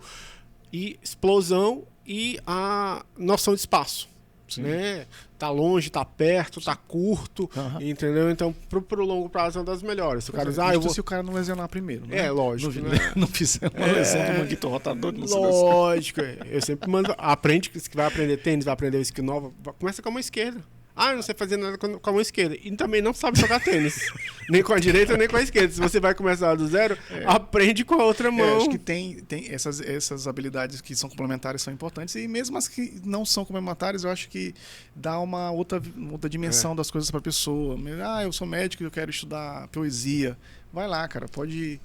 e explosão e a noção de espaço. Né? Tá longe, tá perto, tá curto, entendeu? Então, pro longo prazo é uma das melhores. Se o cara se o cara não lesionar primeiro, né? Lógico. Não fizer uma lesão do manguito rotador. Lógico. Eu sempre mando. Aprende que vai aprender tênis, vai aprender skill nova. Começa com a mão esquerda. Eu não sei fazer nada com a mão esquerda. E também não sabe jogar tênis. Nem com a direita, nem com a esquerda. Se você vai começar do zero, aprende com a outra mão. Acho que tem essas habilidades que são complementares são importantes. E mesmo as que não são complementares, eu acho que dá uma outra dimensão das coisas para a pessoa. Eu sou médico e eu quero estudar poesia. Vai lá, cara, pode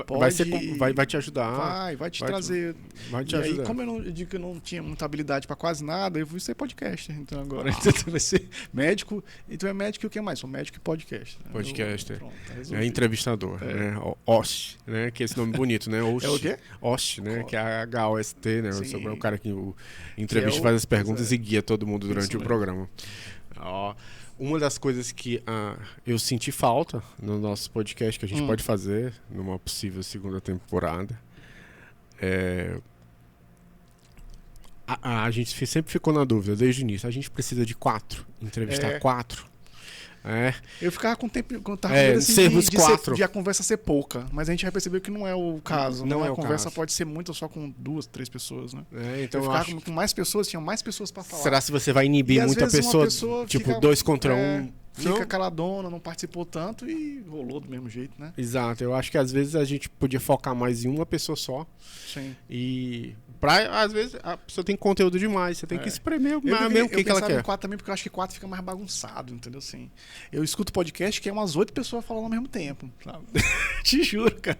vai te ajudar. Vai te trazer. Vai te ajudar. Aí, como eu digo que eu não tinha muita habilidade para quase nada, eu fui ser podcaster. Então agora vai ser médico. Então é médico e o que mais? Sou médico e podcaster. Podcaster. Pronto, entrevistador, né? Host, né? Que é esse nome bonito, né? Host, é o quê? Host, né? Que é H-O-S-T, né? É o cara que entrevista, faz as perguntas e guia todo mundo durante o programa. Uma das coisas que eu senti falta no nosso podcast, que a gente pode fazer numa possível segunda temporada, a gente sempre ficou na dúvida, desde o início, a gente precisa de 4, entrevistar 4. Eu ficava com tempo sermos 4. De a conversa ser pouca, mas a gente já percebeu que não é o caso. Não é a o conversa caso. Pode ser muito só com 2, 3 pessoas, né? Então eu ficava com mais pessoas, tinham mais pessoas para falar. Será se você vai inibir muita pessoa tipo fica, 2 contra 1? Fica caladona, não participou tanto e rolou do mesmo jeito, né? Exato, eu acho que às vezes a gente podia focar mais em uma pessoa só. Sim. E às vezes a pessoa tem conteúdo demais, você tem que espremer mesmo o que ela quer. Eu 4 também porque eu acho que 4 fica mais bagunçado, entendeu? Assim, eu escuto podcast que é umas 8 pessoas falando ao mesmo tempo, sabe? Te juro, cara.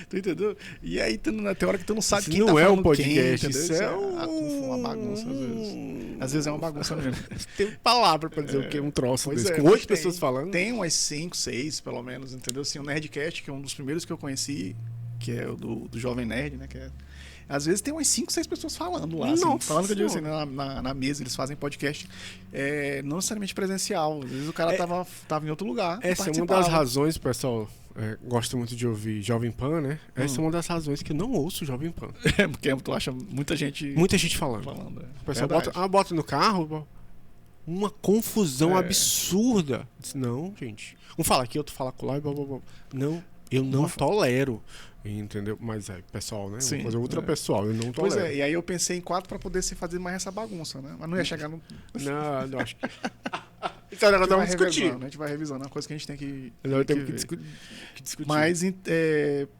Tu entendeu? E aí tem hora que tu não sabe quem não tá é falando um podcast, quem, isso é uma bagunça às vezes. Às vezes é uma bagunça mesmo. Tem palavra pra dizer o que é um troço desse, com 8 pessoas falando. Tem umas 5, 6, pelo menos, entendeu? Assim, o Nerdcast, que é um dos primeiros que eu conheci, que é o do Jovem Nerd, né? Que às vezes tem umas 5, 6 pessoas falando lá. Assim, falando que eu digo assim, na mesa, eles fazem podcast não necessariamente presencial. Às vezes o cara tava em outro lugar. Essa é uma das razões, pessoal. Gosto muito de ouvir Jovem Pan, né? Essa é uma das razões que eu não ouço Jovem Pan. Porque tu acha muita gente falando. O pessoal bota no carro, uma confusão absurda. Não, gente. Um fala aqui, outro fala lá, blá, blá, blá. Não, eu não tolero. Entendeu? Mas pessoal, né? Sim, uma coisa ultra pessoal, eu não tolero. Pois e aí eu pensei em 4 pra poder se fazer mais essa bagunça, né? Mas não ia chegar no... Não, acho que... Então agora vamos discutir. A gente vai revisando, é uma coisa que a gente tem que discutir. Mas,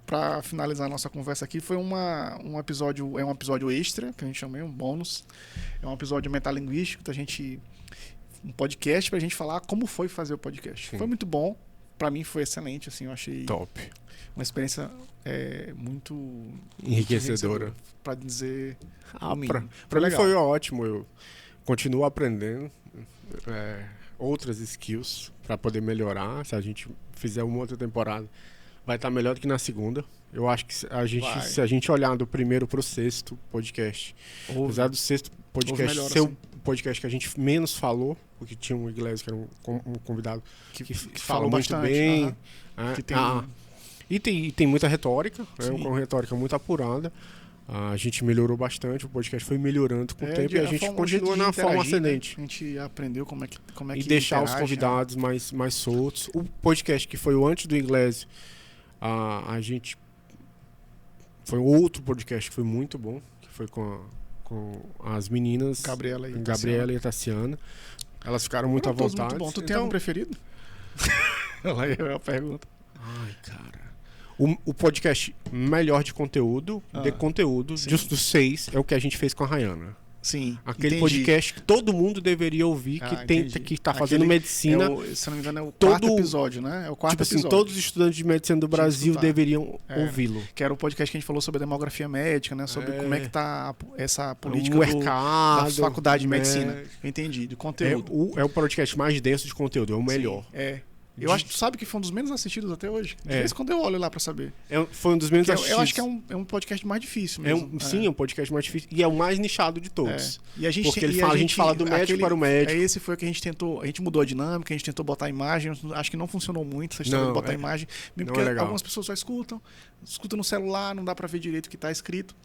pra finalizar a nossa conversa aqui, foi um episódio extra, que a gente chama, um bônus. É um episódio metalinguístico, um podcast pra gente falar como foi fazer o podcast. Sim. Foi muito bom. pra mim foi excelente, assim, eu achei Top. uma experiência muito Enriquecedora. Pra dizer Ah, o mínimo. pra mim legal. foi ótimo. Eu continuo aprendendo outras skills para poder melhorar. Se a gente fizer uma outra temporada, vai estar melhor do que na segunda. Eu acho que se a gente olhar do primeiro pro sexto podcast, apesar do sexto podcast ser o podcast que a gente menos falou, porque tinha um Iglesias que era um convidado que falou muito bastante, bem. Que tem muita retórica, uma retórica muito apurada. A gente melhorou bastante, o podcast foi melhorando com o tempo e a gente continua na forma ascendente. Né? A gente aprendeu como é que e deixar os convidados mais soltos. O podcast que foi o antes do Iglesias, a gente... Foi outro podcast que foi muito bom, que foi com as meninas Gabriela e Tassiana. Elas ficaram muito à vontade. Muito bom. Tu tem algum preferido? Ela é a pergunta. Ai, cara. O podcast melhor de conteúdo, dos 6, é o que a gente fez com a Rayana. Sim. Aquele podcast que todo mundo deveria ouvir, que tá fazendo medicina. Se não me engano, é o quarto episódio, né? É o quarto episódio. Todos os estudantes de medicina do Brasil deveriam ouvi-lo. Que era o podcast que a gente falou sobre a demografia médica, né? Sobre como é que tá essa política mercado, da faculdade de medicina. Eu entendi, de conteúdo. É o podcast mais denso de conteúdo, é o melhor. Sim, eu acho que tu sabe que foi um dos menos assistidos até hoje. De vez quando eu olho lá pra saber. Foi um dos menos assistidos. Eu acho que é um podcast mais difícil mesmo. Sim, é um podcast mais difícil. E é o mais nichado de todos. E a gente fala do médico para o médico. Esse foi o que a gente tentou. A gente mudou a dinâmica, a gente tentou botar imagem. Acho que não funcionou muito essa história de botar imagem. Mesmo porque algumas pessoas só escutam no celular, não dá pra ver direito o que tá escrito.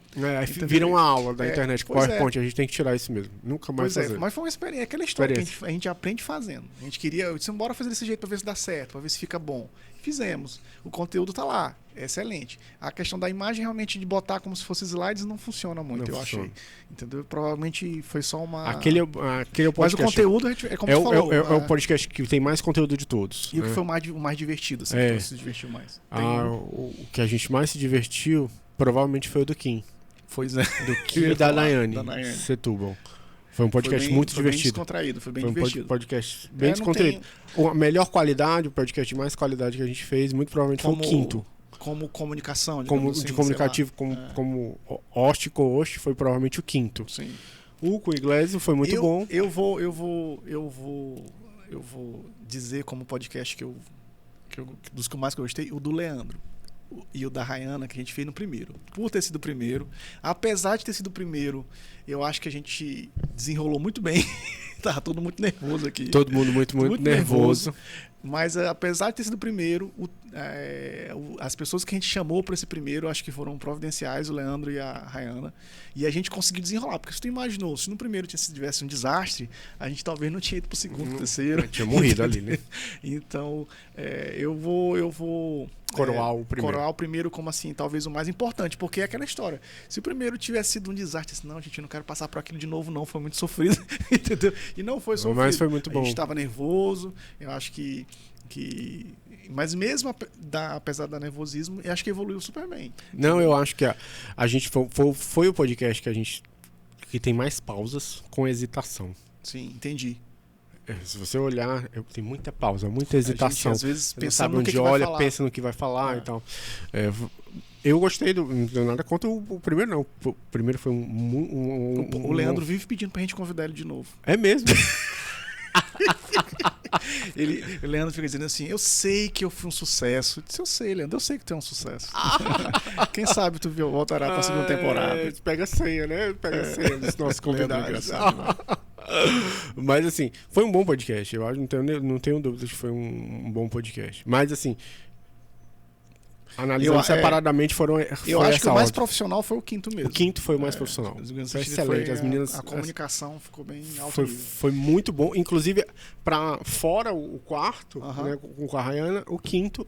Vira uma aula da internet com PowerPoint, a gente tem que tirar isso mesmo. Nunca mais fazer. Mas foi uma experiência, aquela história que a gente aprende fazendo. A gente eu disse, bora fazer desse jeito pra ver se dá certo, pra ver se fica bom. Fizemos. O conteúdo tá lá. É excelente. A questão da imagem, realmente, de botar como se fosse slides, não funciona muito, achei. Entendeu? Provavelmente foi só uma... Aquele é o podcast... Mas o conteúdo, é como você falou. É o podcast que tem mais conteúdo de todos. E o que foi o mais divertido, assim, que você se divertiu mais? O que a gente mais se divertiu, provavelmente foi o do Kim. Pois é. Do Kim e da Nayane Setúbal. Foi um podcast muito divertido. Foi bem descontraído, foi bem divertido. Um podcast bem descontraído. A melhor qualidade, o podcast de mais qualidade que a gente fez, muito provavelmente foi o quinto. Como comunicação, de comunicativo, como host e co-host, foi provavelmente o quinto. Sim. O com o Iglesias foi muito bom. Eu vou dizer como podcast dos que mais que eu gostei, o do Leandro. E o da Rayana, que a gente fez no primeiro. Por ter sido o primeiro, apesar de ter sido o primeiro, eu acho que a gente desenrolou muito bem. Tava todo muito nervoso aqui. Todo mundo muito nervoso. Mas apesar de ter sido o primeiro, as pessoas que a gente chamou para esse primeiro, acho que foram providenciais, o Leandro e a Rayana. E a gente conseguiu desenrolar. Porque se tu imaginou, se no primeiro tivesse um desastre, a gente talvez não tinha ido pro segundo, terceiro. Tinha morrido ali, né? Então, eu vou coroar o primeiro. Coroar o primeiro como assim, talvez o mais importante, porque é aquela história. Se o primeiro tivesse sido um desastre, assim, não, gente, eu não quero passar por aquilo de novo, não, foi muito sofrido, entendeu? E não foi sofrido. Mas foi muito bom. A gente estava nervoso, eu acho que mas mesmo apesar do nervosismo, eu acho que evoluiu super bem. Não, eu acho que a gente foi o podcast que tem mais pausas com hesitação. Sim, entendi. Se você olhar, tem muita pausa, muita hesitação. A gente, às vezes pensando no que olha, pensa no que vai falar e tal. Eu gostei não tenho nada contra o primeiro, não. O primeiro foi o Leandro vive pedindo pra gente convidar ele de novo. É mesmo? O Leandro fica dizendo assim, eu sei que eu fui um sucesso. Eu disse, eu sei, Leandro, eu sei que tu é um sucesso. Quem sabe tu voltará pra segunda temporada. Pega a senha, né? Pega a senha dos nossos convidados. Mas assim, foi um bom podcast. Eu acho, não tenho dúvidas que foi um bom podcast. Mas assim, analisando separadamente eu acho que o mais profissional foi o quinto mesmo. O quinto foi o mais profissional. Foi excelente. As meninas, a comunicação ficou bem alto. Foi muito bom. Inclusive, fora o quarto, né, com a Rayana, o quinto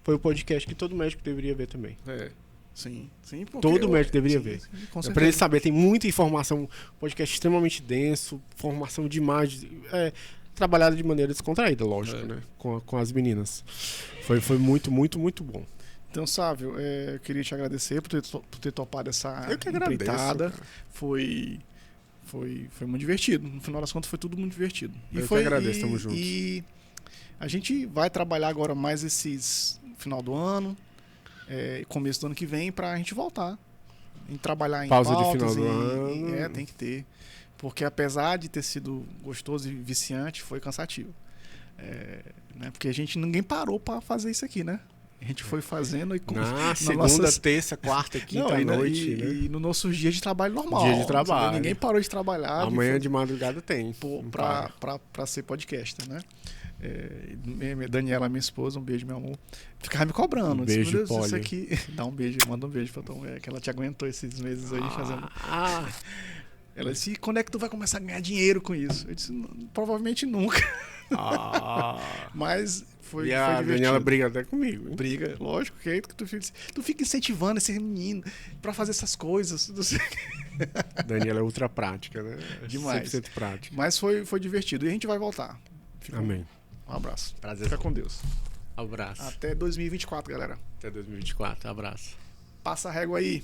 foi o podcast que todo médico deveria ver também. Sim, todo médico deveria ver. Para ele saber, tem muita informação, podcast extremamente denso, formação de imagem, trabalhada de maneira descontraída, lógico, né? Com as meninas. Foi muito, muito, muito bom. Então, Sávio, eu queria te agradecer por ter topado essa empreitada. Foi muito divertido. No final das contas, foi tudo muito divertido. Eu que agradeço, tamo junto. E A gente vai trabalhar agora mais esses final do ano, começo do ano que vem, pra gente voltar. Em trabalhar em pausa pautas de final do ano. tem que ter. Porque apesar de ter sido gostoso e viciante, foi cansativo. Né? Porque ninguém parou pra fazer isso aqui, né? A gente foi fazendo e segunda, terça, quarta, quinta noite. E no nosso dia de trabalho normal. Dia de trabalho. Ninguém parou de trabalhar. Amanhã de madrugada tem. Pra ser podcaster, né? Daniela, minha esposa, um beijo, meu amor. Ficava me cobrando. Um beijo, disse, isso aqui. Dá um beijo, manda um beijo pra tua mulher, que ela te aguentou esses meses aí fazendo. Ela disse, quando é que tu vai começar a ganhar dinheiro com isso? Eu disse, provavelmente nunca. Mas foi a divertido. Daniela briga até comigo. Hein? Briga, lógico, que é que tu fica incentivando esse menino pra fazer essas coisas. Daniela é ultra prática, né? Demais. 100% prática. Mas foi divertido. E a gente vai voltar. Amém. Um abraço. Prazer. Fica com Deus. Abraço. Até 2024, galera. Até 2024. Abraço. Passa a régua aí.